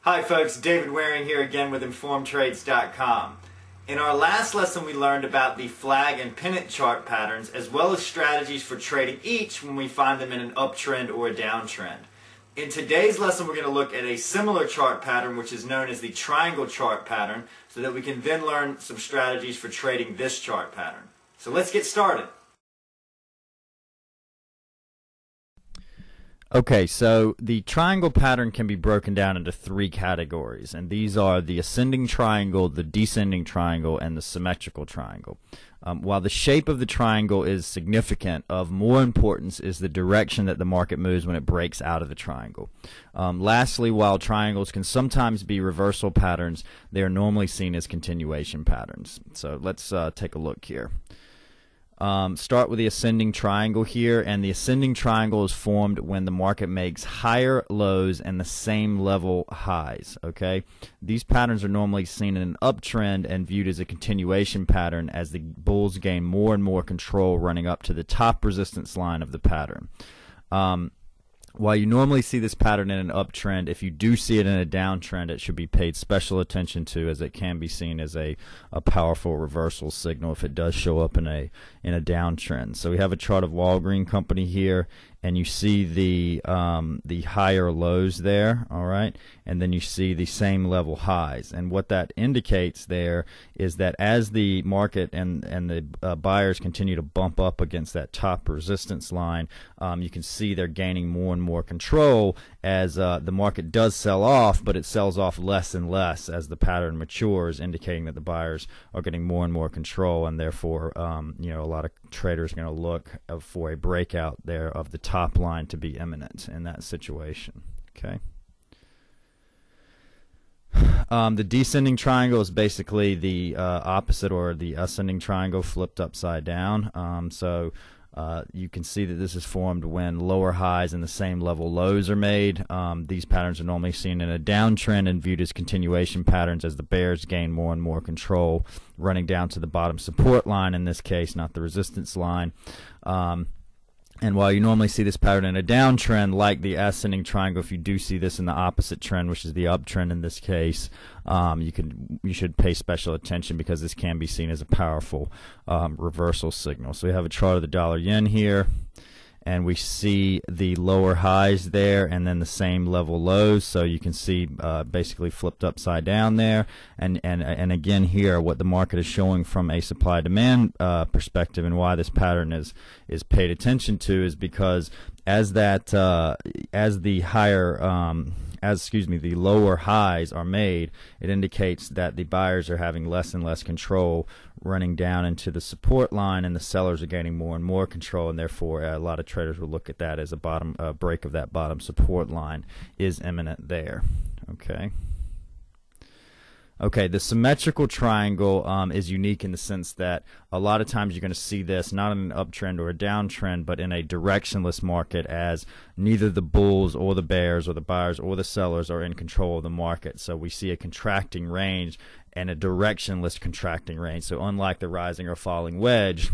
Hi folks, David Waring here again with InformedTrades.com. In our last lesson we learned about the flag and pennant chart patterns as well as strategies for trading each when we find them in an uptrend or a downtrend. In today's lesson we're going to look at a similar chart pattern which is known as the triangle chart pattern so that we can then learn some strategies for trading this chart pattern. So let's get started. Okay, so the triangle pattern can be broken down into three categories, and these are the ascending triangle, the descending triangle, and the symmetrical triangle. While the shape of the triangle is significant, of more importance is the direction that the market moves when it breaks out of the triangle. Lastly, while triangles can sometimes be reversal patterns, they are normally seen as continuation patterns. So let's take a look here. Start with the ascending triangle here, and the ascending triangle is formed when the market makes higher lows and the same level highs. Okay, these patterns are normally seen in an uptrend and viewed as a continuation pattern as the bulls gain more and more control running up to the top resistance line of the pattern. While you normally see this pattern in an uptrend, if you do see it in a downtrend, it should be paid special attention to, as it can be seen as a powerful reversal signal if it does show up in a downtrend. So we have a chart of Walgreen Company here, and you see the higher lows there, all right, and then you see the same level highs. And what that indicates there is that as the market and the buyers continue to bump up against that top resistance line, you can see they're gaining more and more control as the market does sell off, but it sells off less and less as the pattern matures, indicating that the buyers are getting more and more control, and therefore you know, a lot of traders are going to look for a breakout there of the top line to be imminent in that situation. Okay. The descending triangle is basically the opposite, or the ascending triangle flipped upside down. You can see that this is formed when lower highs and the same level lows are made. These patterns are normally seen in a downtrend and viewed as continuation patterns as the bears gain more and more control, running down to the bottom support line in this case, not the resistance line. And while you normally see this pattern in a downtrend, like the ascending triangle, if you do see this in the opposite trend, which is the uptrend in this case, you should pay special attention because this can be seen as a powerful reversal signal. So we have a chart of the dollar yen here, and we see the lower highs there and then the same level lows, so you can see basically flipped upside down there. And again here, what the market is showing from a supply-demand perspective, and why this pattern is paid attention to, is because as the lower highs are made, it indicates that the buyers are having less and less control running down into the support line, and the sellers are gaining more and more control, and therefore a lot of traders will look at that as a break of that bottom support line is imminent there. Okay, the symmetrical triangle is unique in the sense that a lot of times you're going to see this not in an uptrend or a downtrend, but in a directionless market, as neither the bulls or the bears or the buyers or the sellers are in control of the market. So we see a contracting range and a directionless contracting range. So unlike the rising or falling wedge,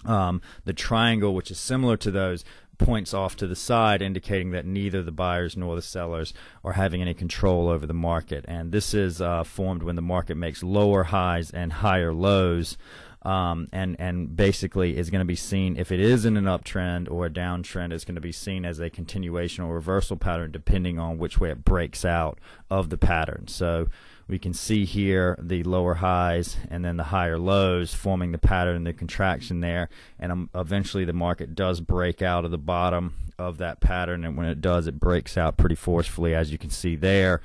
the triangle, which is similar to those, points off to the side, indicating that neither the buyers nor the sellers are having any control over the market. And this is formed when the market makes lower highs and higher lows, and basically is going to be seen, if it is in an uptrend or a downtrend, it's going to be seen as a continuation or reversal pattern depending on which way it breaks out of the pattern. So we can see here the lower highs and then the higher lows forming the pattern, the contraction there, and eventually the market does break out of the bottom of that pattern, and when it does, it breaks out pretty forcefully, as you can see there.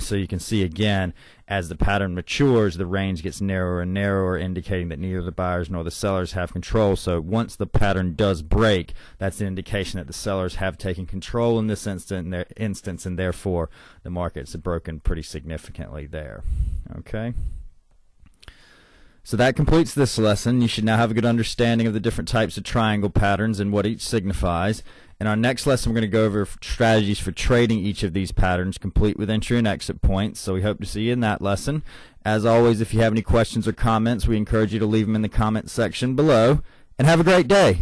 So you can see again, as the pattern matures, the range gets narrower and narrower, indicating that neither the buyers nor the sellers have control. So once the pattern does break, that's an indication that the sellers have taken control in this instance, and therefore the market's broken pretty significantly there. Okay. So that completes this lesson. You should now have a good understanding of the different types of triangle patterns and what each signifies. In our next lesson, we're going to go over strategies for trading each of these patterns, complete with entry and exit points. So we hope to see you in that lesson. As always, if you have any questions or comments, we encourage you to leave them in the comment section below. And have a great day.